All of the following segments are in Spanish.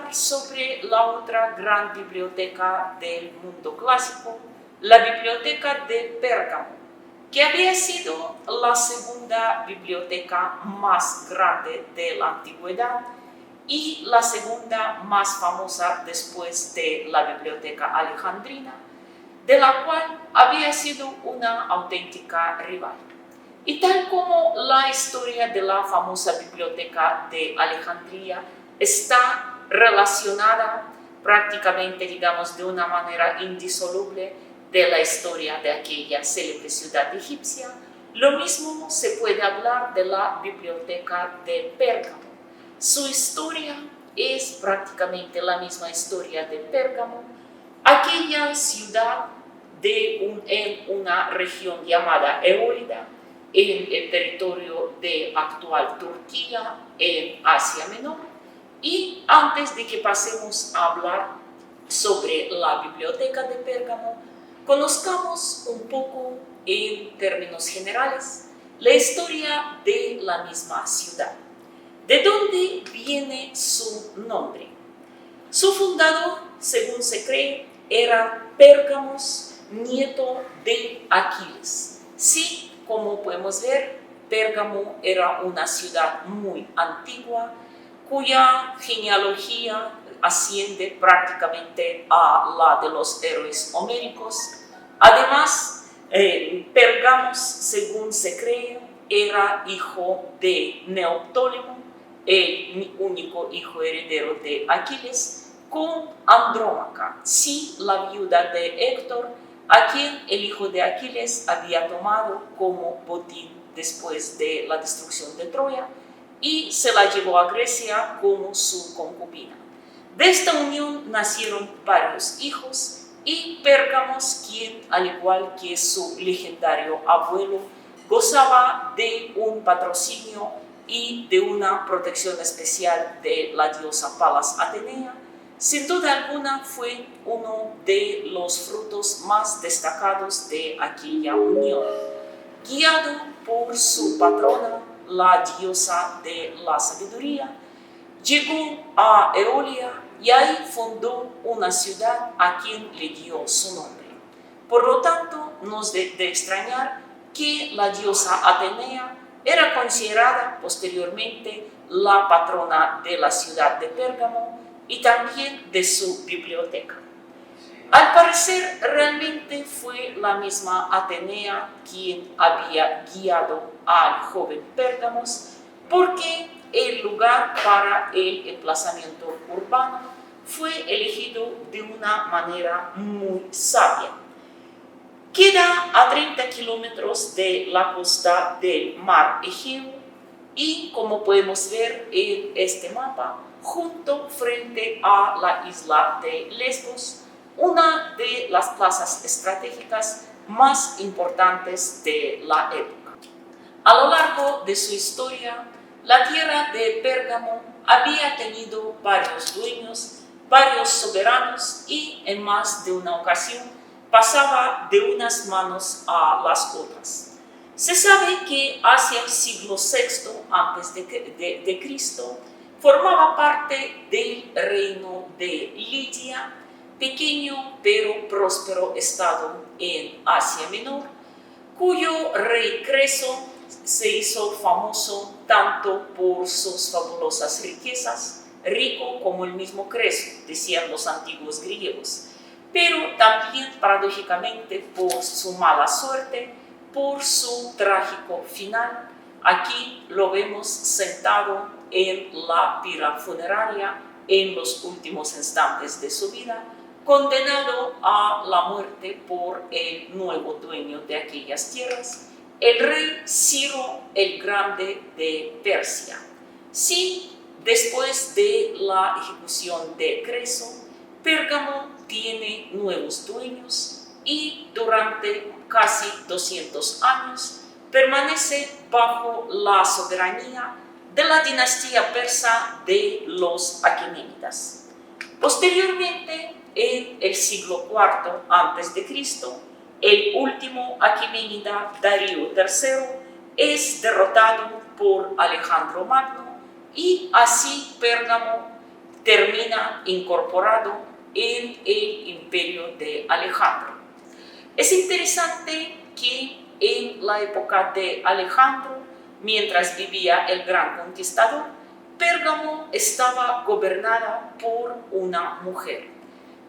hablar sobre la otra gran biblioteca del mundo clásico, la Biblioteca de Pérgamo, que había sido la segunda biblioteca más grande de la antigüedad y la segunda más famosa después de la Biblioteca Alejandrina, de la cual había sido una auténtica rival. Y tal como la historia de la famosa Biblioteca de Alejandría está relacionada prácticamente, digamos, de una manera indisoluble de la historia de aquella célebre ciudad egipcia, lo mismo se puede hablar de la Biblioteca de Pérgamo. Su historia es prácticamente la misma historia de Pérgamo, aquella ciudad en una región llamada Eólida, en el territorio de actual Turquía, en Asia Menor. Y antes de que pasemos a hablar sobre la Biblioteca de Pérgamo, conozcamos un poco, en términos generales, la historia de la misma ciudad. ¿De dónde viene su nombre? Su fundador, según se cree, era Pérgamos, nieto de Aquiles. Sí, como podemos ver, Pérgamo era una ciudad muy antigua, cuya genealogía asciende prácticamente a la de los héroes homéricos. Además, Pérgamos, según se cree, era hijo de Neoptólemo, el único hijo heredero de Aquiles, con Andrómaca, sí, la viuda de Héctor, a quien el hijo de Aquiles había tomado como botín después de la destrucción de Troya y se la llevó a Grecia como su concubina. De esta unión nacieron varios hijos y Pérgamos, quien, al igual que su legendario abuelo, gozaba de un patrocinio y de una protección especial de la diosa Palas Atenea, sin duda alguna fue uno de los frutos más destacados de aquella unión. Guiado por su patrona, la diosa de la sabiduría, llegó a Eolia y ahí fundó una ciudad a quien le dio su nombre. Por lo tanto, no es de extrañar que la diosa Atenea era considerada posteriormente la patrona de la ciudad de Pérgamo y también de su biblioteca. Al parecer, realmente fue la misma Atenea quien había guiado al joven Pérgamos, porque el lugar para el emplazamiento urbano fue elegido de una manera muy sabia. Queda a 30 kilómetros de la costa del mar Egeo y, como podemos ver en este mapa, junto frente a la isla de Lesbos, una de las plazas estratégicas más importantes de la época. A lo largo de su historia, la tierra de Pérgamo había tenido varios dueños, varios soberanos y en más de una ocasión pasaba de unas manos a las otras. Se sabe que hacia el siglo VI a.C. formaba parte del reino de Lidia, pequeño pero próspero estado en Asia Menor, cuyo rey Creso se hizo famoso tanto por sus fabulosas riquezas, rico como el mismo Creso, decían los antiguos griegos, pero también paradójicamente por su mala suerte, por su trágico final. Aquí lo vemos sentado en la pira funeraria en los últimos instantes de su vida, condenado a la muerte por el nuevo dueño de aquellas tierras, el rey Ciro el Grande de Persia. Sí, después de la ejecución de Creso, Pérgamo tiene nuevos dueños y durante casi 200 años permanece bajo la soberanía de la dinastía persa de los aqueménidas. Posteriormente, en el siglo IV a.C., el último aqueménida, Darío III, es derrotado por Alejandro Magno y así Pérgamo termina incorporado en el imperio de Alejandro. Es interesante que en la época de Alejandro, mientras vivía el gran conquistador, Pérgamo estaba gobernada por una mujer,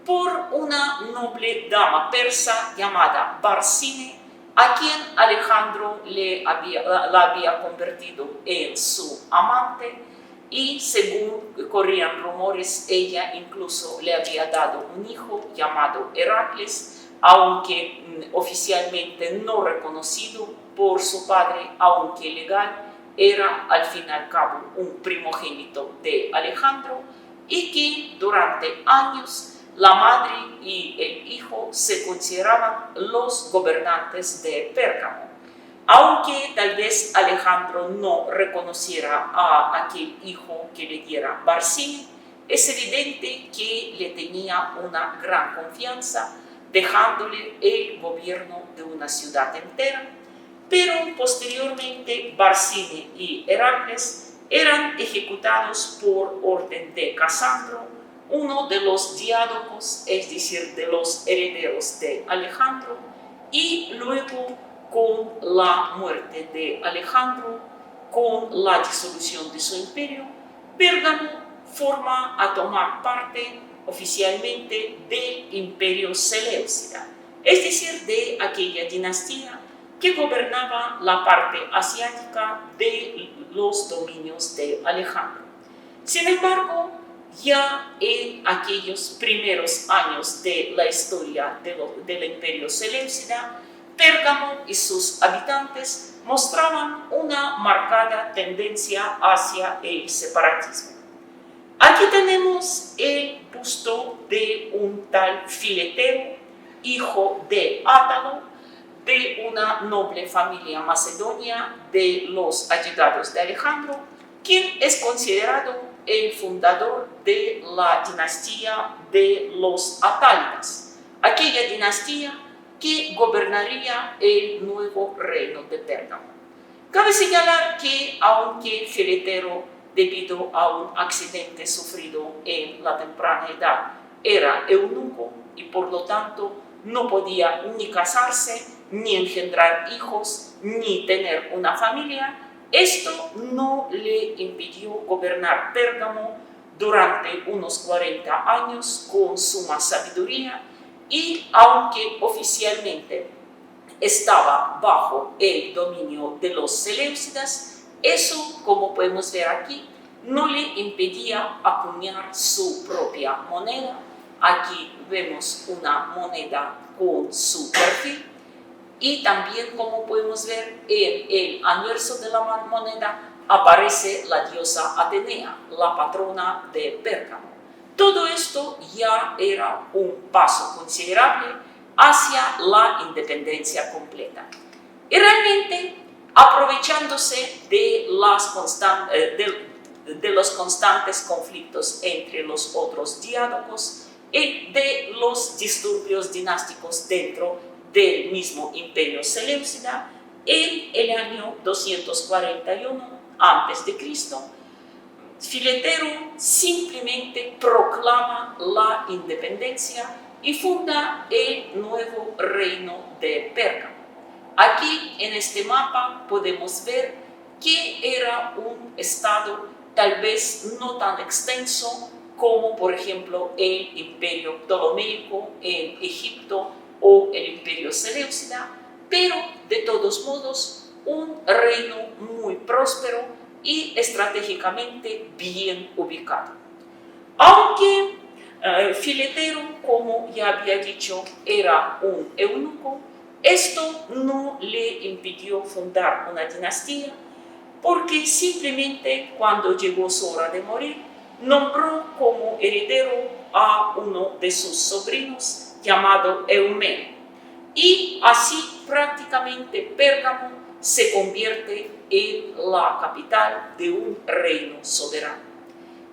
por una noble dama persa llamada Barsine, a quien Alejandro la había convertido en su amante, y según corrían rumores, ella incluso le había dado un hijo llamado Heracles, aunque oficialmente no reconocido por su padre, aunque legal, era al fin y al cabo un primogénito de Alejandro, y que durante años la madre y el hijo se consideraban los gobernantes de Pérgamo. Aunque tal vez Alejandro no reconociera a aquel hijo que le diera Barsine, es evidente que le tenía una gran confianza, dejándole el gobierno de una ciudad entera. Pero posteriormente Barsine y Heracles eran ejecutados por orden de Casandro, uno de los diádocos, es decir, de los herederos de Alejandro, y luego con la muerte de Alejandro, con la disolución de su imperio, Pérgamo forma a tomar parte oficialmente del imperio Seleucida, es decir, de aquella dinastía que gobernaba la parte asiática de los dominios de Alejandro. Sin embargo, ya en aquellos primeros años de la historia del imperio Seleucida, Pérgamo y sus habitantes mostraban una marcada tendencia hacia el separatismo. Aquí tenemos el busto de un tal Filetero, hijo de Átalo, de una noble familia macedonia de los allegados de Alejandro, quien es considerado el fundador de la dinastía de los Atálidas, aquella dinastía que gobernaría el nuevo reino de Pérgamo. Cabe señalar que, aunque Filetero, debido a un accidente sufrido en la temprana edad, era eunuco y por lo tanto no podía ni casarse, ni engendrar hijos, ni tener una familia, esto no le impidió gobernar Pérgamo durante unos 40 años con suma sabiduría, y aunque oficialmente estaba bajo el dominio de los seleucidas, eso, como podemos ver aquí, no le impedía acuñar su propia moneda. Aquí vemos una moneda con su perfil, y también, como podemos ver, en el anverso de la moneda aparece la diosa Atenea, la patrona de Pérgamo. Todo esto ya era un paso considerable hacia la independencia completa. Y realmente, aprovechándose de los constantes conflictos entre los otros diádocos y de los disturbios dinásticos dentro del mismo imperio Seleucida, en el año 241 a.C., Filetero simplemente proclama la independencia y funda el nuevo reino de Pérgamo. Aquí en este mapa podemos ver que era un estado tal vez no tan extenso como, por ejemplo, el imperio ptolomeico en Egipto o el imperio Seleucida, pero de todos modos un reino muy próspero y estratégicamente bien ubicado. Aunque Filetero, como ya había dicho, era un eunuco, esto no le impidió fundar una dinastía, porque simplemente cuando llegó su hora de morir, nombró como heredero a uno de sus sobrinos llamado Eumeno, y así prácticamente Pérgamo se convierte en la capital de un reino soberano.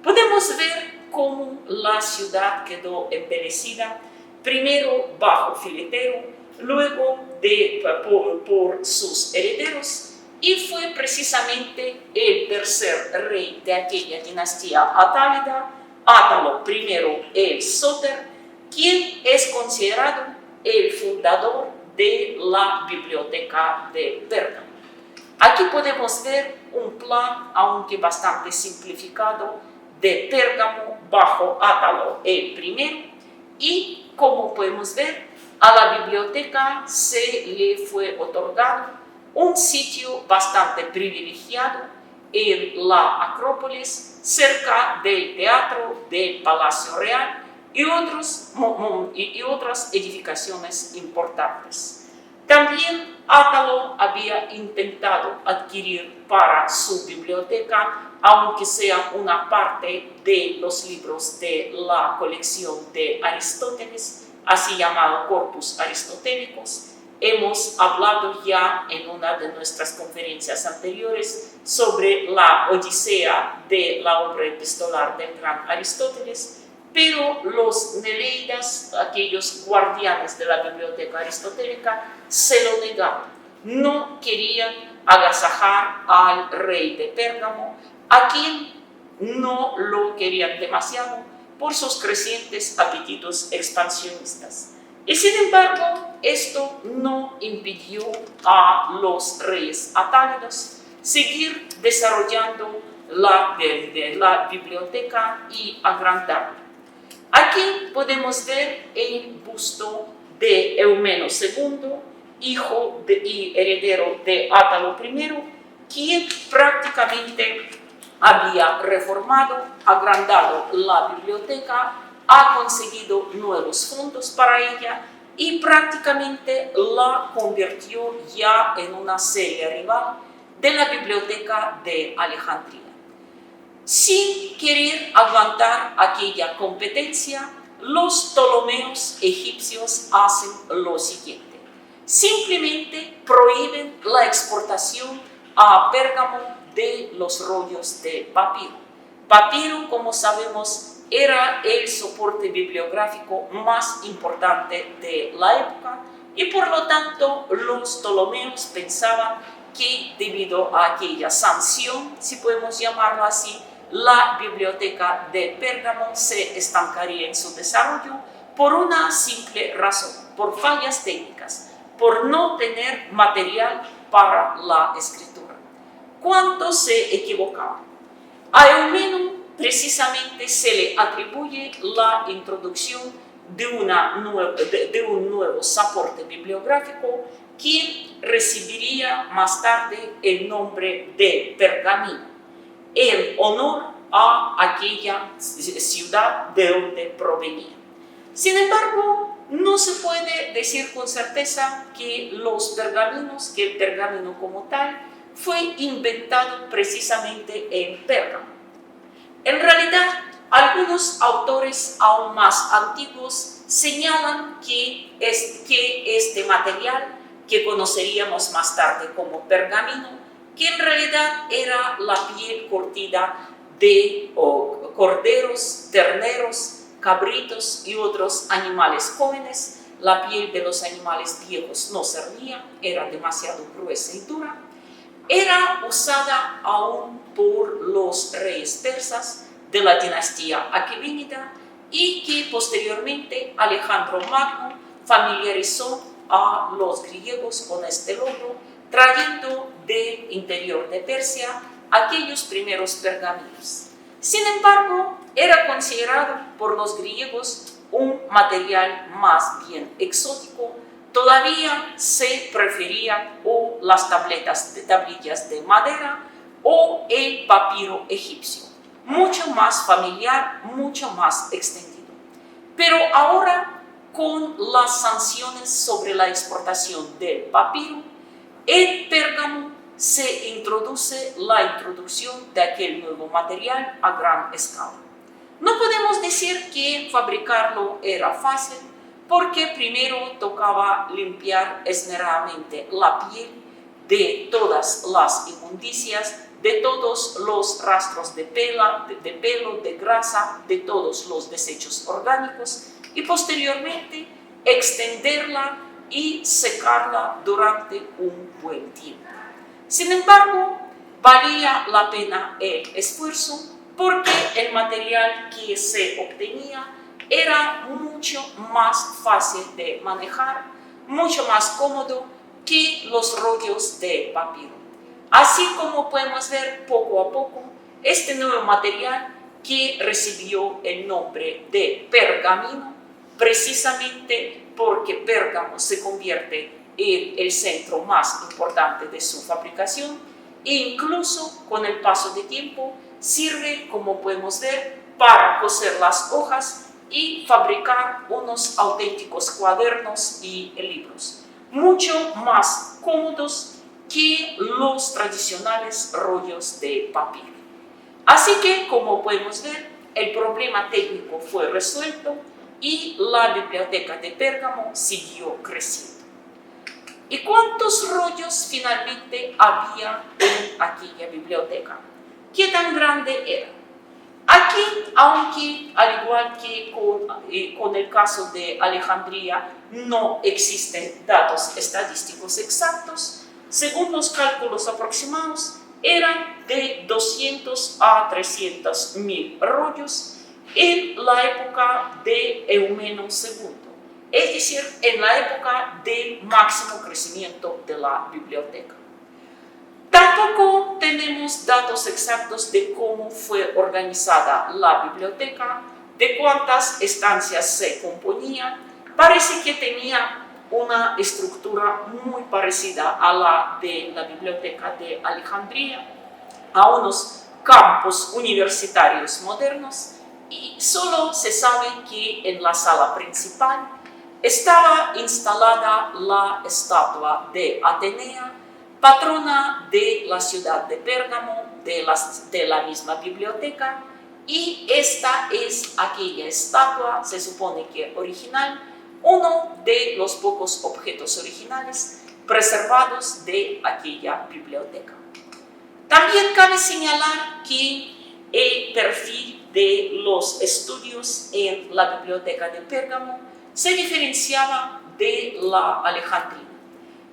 Podemos ver cómo la ciudad quedó embellecida, primero bajo Filetero, luego por sus herederos, y fue precisamente el tercer rey de aquella dinastía atálida, Átalo I el Sóter, quien es considerado el fundador de la Biblioteca de Pérgamo. Aquí podemos ver un plan, aunque bastante simplificado, de Pérgamo bajo Átalo el I, y como podemos ver, a la biblioteca se le fue otorgado un sitio bastante privilegiado en la Acrópolis, cerca del Teatro del Palacio Real y otras edificaciones importantes. También Átalo había intentado adquirir para su biblioteca, aunque sea una parte de los libros de la colección de Aristóteles, así llamado Corpus Aristotélicos. Hemos hablado ya en una de nuestras conferencias anteriores sobre la Odisea de la obra epistolar del gran Aristóteles, pero los nereidas, aquellos guardianes de la biblioteca aristotélica, se lo negaban. No querían agasajar al rey de Pérgamo, a quien no lo querían demasiado por sus crecientes apetitos expansionistas. Y sin embargo, esto no impidió a los reyes atálidos seguir desarrollando la biblioteca y agrandarla. Aquí podemos ver el busto de Eumeno II, hijo y heredero de Átalo I, quien prácticamente había reformado, agrandado la biblioteca, ha conseguido nuevos fondos para ella y prácticamente la convirtió ya en una seria rival de la biblioteca de Alejandría. Sin querer aguantar aquella competencia, los Ptolomeos egipcios hacen lo siguiente: simplemente prohíben la exportación a Pérgamo de los rollos de papiro. Papiro, como sabemos, era el soporte bibliográfico más importante de la época y por lo tanto los Ptolomeos pensaban que debido a aquella sanción, si podemos llamarlo así, la biblioteca de Pérgamo se estancaría en su desarrollo por una simple razón: por fallas técnicas, por no tener material para la escritura. ¿Cuánto se equivocaban? A Eumeno precisamente se le atribuye la introducción de un nuevo soporte bibliográfico, quien recibiría más tarde el nombre de Pergamino, en honor a aquella ciudad de donde provenía. Sin embargo, no se puede decir con certeza que que el pergamino como tal fue inventado precisamente en Pérgamo. En realidad, algunos autores aún más antiguos señalan que este material, que conoceríamos más tarde como pergamino, que en realidad era la piel curtida de corderos, terneros, cabritos y otros animales jóvenes. La piel de los animales viejos no servía, era demasiado gruesa y dura. Era usada aún por los reyes persas de la dinastía aqueménida y que posteriormente Alejandro Magno familiarizó a los griegos con este logro, trayendo del interior de Persia aquellos primeros pergaminos. Sin embargo, era considerado por los griegos un material más bien exótico. Todavía se preferían o las tablillas de madera o el papiro egipcio, mucho más familiar, mucho más extendido. Pero ahora, con las sanciones sobre la exportación del papiro, en Pérgamo se introduce la introducción de aquel nuevo material a gran escala. No podemos decir que fabricarlo era fácil, porque primero tocaba limpiar esmeradamente la piel de todas las inmundicias, de todos los rastros de pelo, de grasa, de todos los desechos orgánicos, y posteriormente extenderla y secarla durante un buen tiempo. Sin embargo, valía la pena el esfuerzo, porque el material que se obtenía era mucho más fácil de manejar, mucho más cómodo que los rollos de papiro. Así como podemos ver poco a poco, este nuevo material que recibió el nombre de pergamino, precisamente porque Pérgamo se convierte en el centro más importante de su fabricación e incluso con el paso del tiempo sirve, como podemos ver, para coser las hojas y fabricar unos auténticos cuadernos y libros, mucho más cómodos que los tradicionales rollos de papel. Así que, como podemos ver, el problema técnico fue resuelto y la biblioteca de Pérgamo siguió creciendo. ¿Y cuántos rollos finalmente había en aquella biblioteca? ¿Qué tan grande era? Aquí, aunque al igual que con el caso de Alejandría, no existen datos estadísticos exactos, según los cálculos aproximados, eran de 200 a 300 mil rollos en la época de Eumeno II, es decir, en la época del máximo crecimiento de la biblioteca. Tampoco tenemos datos exactos de cómo fue organizada la biblioteca, de cuántas estancias se componía. Parece que tenía una estructura muy parecida a la de la biblioteca de Alejandría, a unos campus universitarios modernos, y solo se sabe que en la sala principal estaba instalada la estatua de Atenea, patrona de la ciudad de Pérgamo, de la misma biblioteca, y esta es aquella estatua, se supone que original, uno de los pocos objetos originales preservados de aquella biblioteca. También cabe señalar que el perfil de los estudios en la biblioteca de Pérgamo se diferenciaba de la alejandrina,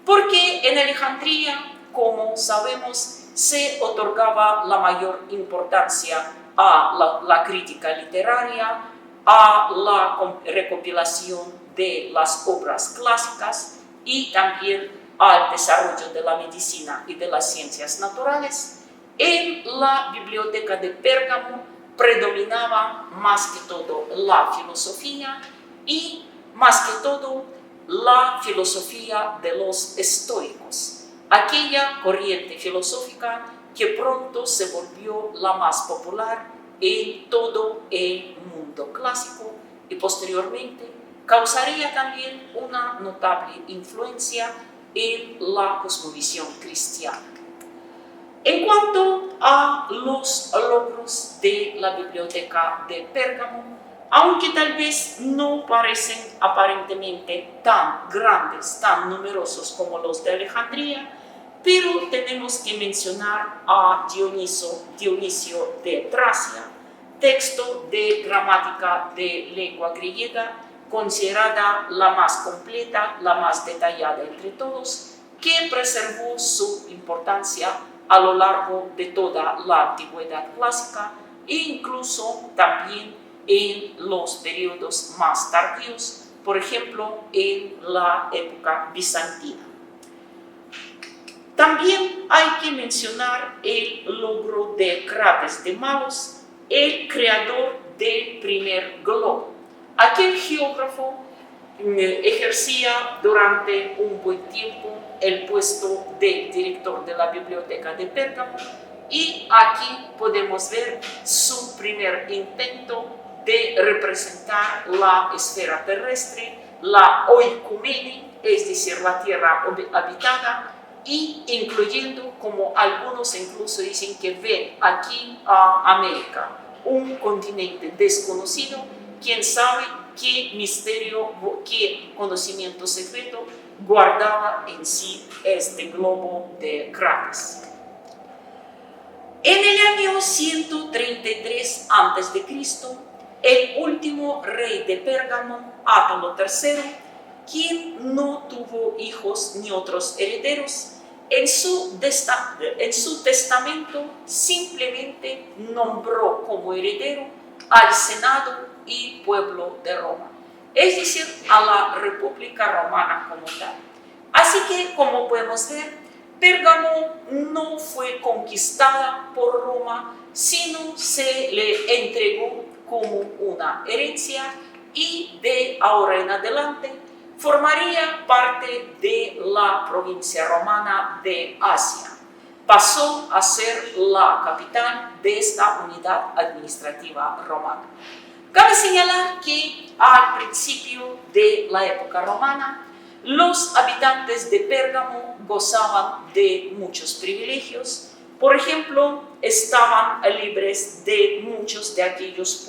porque en Alejandría, como sabemos, se otorgaba la mayor importancia a la crítica literaria, a la recopilación de las obras clásicas y también al desarrollo de la medicina y de las ciencias naturales. En la biblioteca de Pérgamo predominaba más que todo la filosofía y más que todo la filosofía de los estoicos, aquella corriente filosófica que pronto se volvió la más popular en todo el mundo clásico y posteriormente causaría también una notable influencia en la cosmovisión cristiana. En cuanto a los logros de la biblioteca de Pérgamo, aunque tal vez no parecen aparentemente tan grandes, tan numerosos como los de Alejandría, pero tenemos que mencionar a Dionisio de Tracia, texto de gramática de lengua griega, considerada la más completa, la más detallada entre todos, que preservó su importancia a lo largo de toda la antigüedad clásica e incluso también en los periodos más tardíos, por ejemplo, en la época bizantina. También hay que mencionar el logro de Crates de Malos, el creador del primer globo. Aquel geógrafo ejercía durante un buen tiempo el puesto de director de la biblioteca de Pérgamo y aquí podemos ver su primer intento de representar la esfera terrestre, la oikumene, es decir, la tierra habitada, y incluyendo, como algunos incluso dicen que ven aquí a América, un continente desconocido, quién sabe qué misterio, qué conocimiento secreto guardaba en sí este globo de Crates. En el año 133 a.C., el último rey de Pérgamo, Átalo III, quien no tuvo hijos ni otros herederos, en su testamento simplemente nombró como heredero al Senado y pueblo de Roma, es decir, a la República Romana como tal. Así que, como podemos ver, Pérgamo no fue conquistada por Roma, sino se le entregó como una herencia y de ahora en adelante formaría parte de la provincia romana de Asia. Pasó a ser la capital de esta unidad administrativa romana. Cabe señalar que al principio de la época romana, los habitantes de Pérgamo gozaban de muchos privilegios. Por ejemplo, estaban libres de muchos de aquellos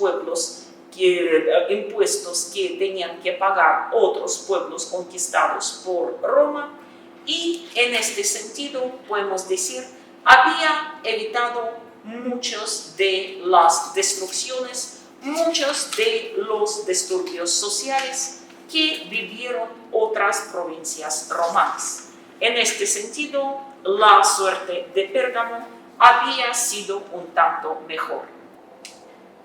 impuestos que tenían que pagar otros pueblos conquistados por Roma, y en este sentido podemos decir había evitado muchas de las destrucciones, muchos de los disturbios sociales que vivieron otras provincias romanas. En este sentido, la suerte de Pérgamo había sido un tanto mejor.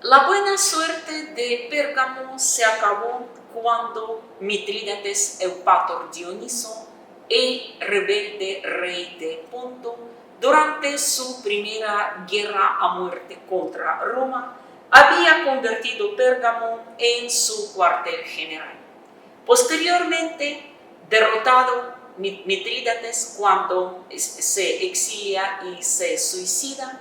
La buena suerte de Pérgamo se acabó cuando Mitrídates Eupator Dioniso, el rebelde rey de Ponto, durante su primera guerra a muerte contra Roma, había convertido Pérgamo en su cuartel general. Posteriormente, derrotado Mitrídates cuando se exilia y se suicida,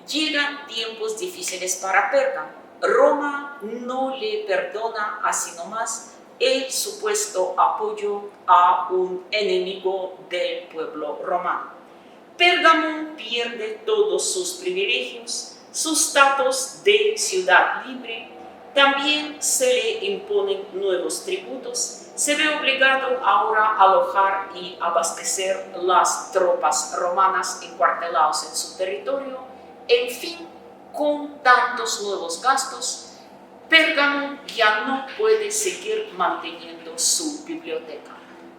llegan tiempos difíciles para Pérgamo. Roma no le perdona así nomás el supuesto apoyo a un enemigo del pueblo romano. Pérgamo pierde todos sus privilegios, su estatus de ciudad libre, también se le imponen nuevos tributos, se ve obligado ahora a alojar y abastecer las tropas romanas encuarteladas en su territorio. En fin, con tantos nuevos gastos, Pérgamo ya no puede seguir manteniendo su biblioteca.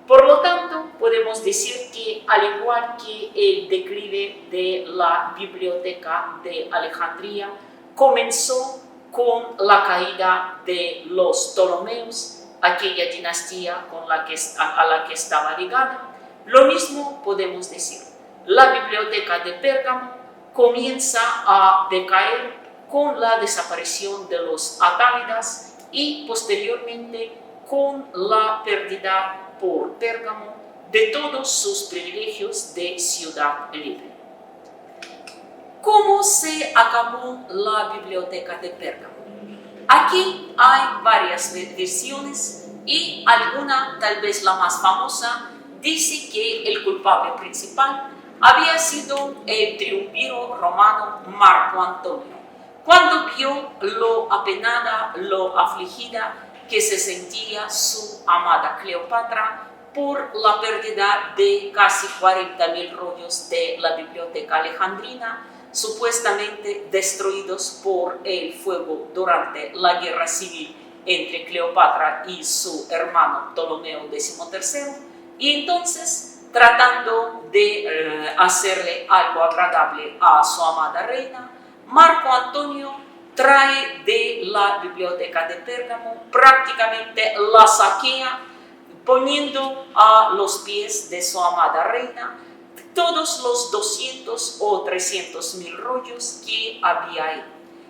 Por lo tanto, podemos decir que, al igual que el declive de la biblioteca de Alejandría comenzó con la caída de los Ptolomeos, aquella dinastía a la que estaba ligada, lo mismo podemos decir. La biblioteca de Pérgamo comienza a decaer con la desaparición de los atálidas y posteriormente con la pérdida por Pérgamo de todos sus privilegios de ciudad libre. ¿Cómo se acabó la biblioteca de Pérgamo? Aquí hay varias versiones y alguna, tal vez la más famosa, dice que el culpable principal había sido el triunviro romano Marco Antonio, cuando vio lo apenada, lo afligida que se sentía su amada Cleopatra por la pérdida de casi 40.000 rollos de la biblioteca alejandrina, supuestamente destruidos por el fuego durante la guerra civil entre Cleopatra y su hermano Ptolomeo XIII, y entonces, tratando de hacerle algo agradable a su amada reina, Marco Antonio trae de la biblioteca de Pérgamo, prácticamente la saquea, poniendo a los pies de su amada reina todos los 200 o 300.000 rollos que había ahí.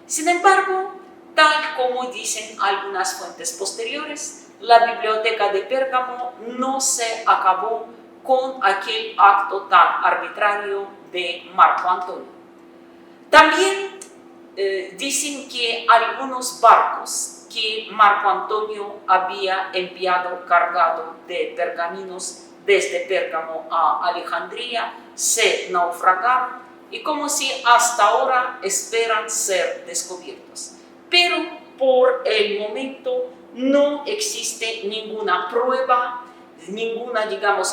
Sin embargo, tal como dicen algunas fuentes posteriores, la biblioteca de Pérgamo no se acabó con aquel acto tan arbitrario de Marco Antonio. También dicen que algunos barcos que Marco Antonio había enviado cargado de pergaminos desde Pérgamo a Alejandría se naufragaron y como si hasta ahora esperan ser descubiertos. Pero por el momento no existe ninguna prueba, ninguna,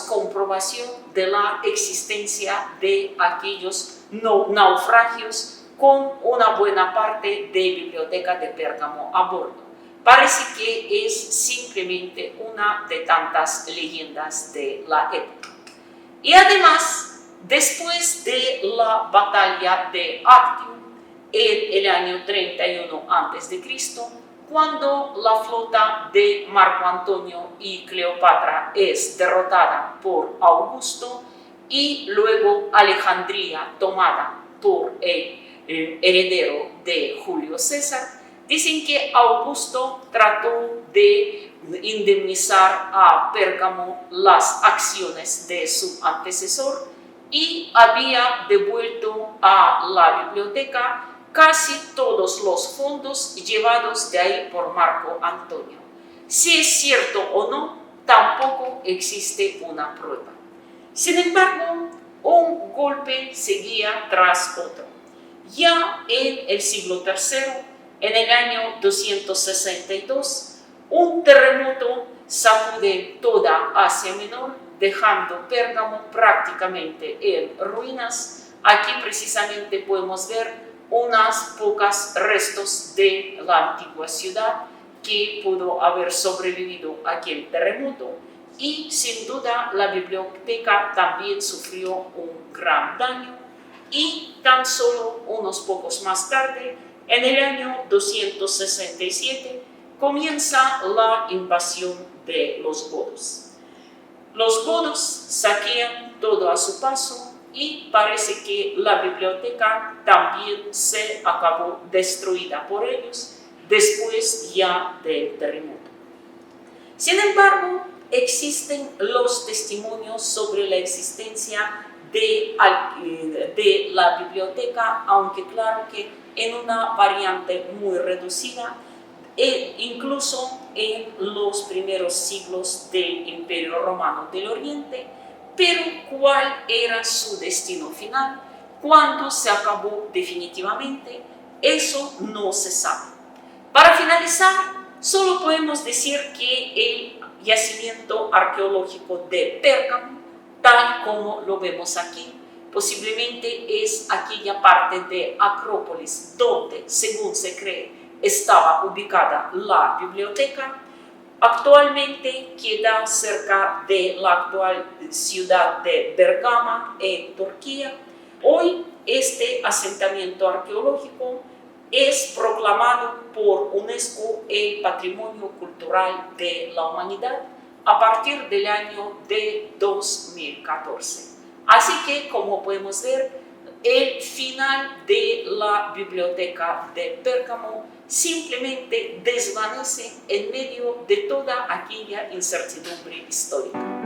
comprobación de la existencia de aquellos naufragios con una buena parte de biblioteca de Pérgamo a bordo. Parece que es simplemente una de tantas leyendas de la época. Y además, Después de la batalla de Actium, en el año 31 a.C., cuando la flota de Marco Antonio y Cleopatra es derrotada por Augusto y luego Alejandría tomada por el heredero de Julio César, dicen que Augusto trató de indemnizar a Pérgamo las acciones de su antecesor y había devuelto a la biblioteca casi todos los fondos llevados de ahí por Marco Antonio. Si es cierto o no, tampoco existe una prueba. Sin embargo, un golpe seguía tras otro. Ya en el siglo III, en el año 262, un terremoto sacude toda Asia Menor, dejando Pérgamo prácticamente en ruinas. Aquí precisamente podemos ver unas pocas restos de la antigua ciudad que pudo haber sobrevivido a aquel terremoto. Y sin duda la biblioteca también sufrió un gran daño y tan solo unos pocos más tarde, en el año 267, comienza la invasión de los godos. Los godos saquean todo a su paso y parece que la biblioteca también se acabó destruida por ellos después ya del terremoto. Sin embargo, existen los testimonios sobre la existencia de la biblioteca, aunque claro que en una variante muy reducida, e incluso en los primeros siglos del Imperio Romano del Oriente. Pero ¿cuál era su destino final? ¿Cuándo se acabó definitivamente? Eso no se sabe. Para finalizar, solo podemos decir que el yacimiento arqueológico de Pérgamo, tal como lo vemos aquí, posiblemente es aquella parte de Acrópolis donde, según se cree, estaba ubicada la biblioteca. Actualmente queda cerca de la actual ciudad de Bergama, en Turquía. Hoy este asentamiento arqueológico es proclamado por UNESCO el Patrimonio Cultural de la Humanidad a partir del año de 2014. Así que, como podemos ver, el final de la biblioteca de Pérgamo simplemente desvanece en medio de toda aquella incertidumbre histórica.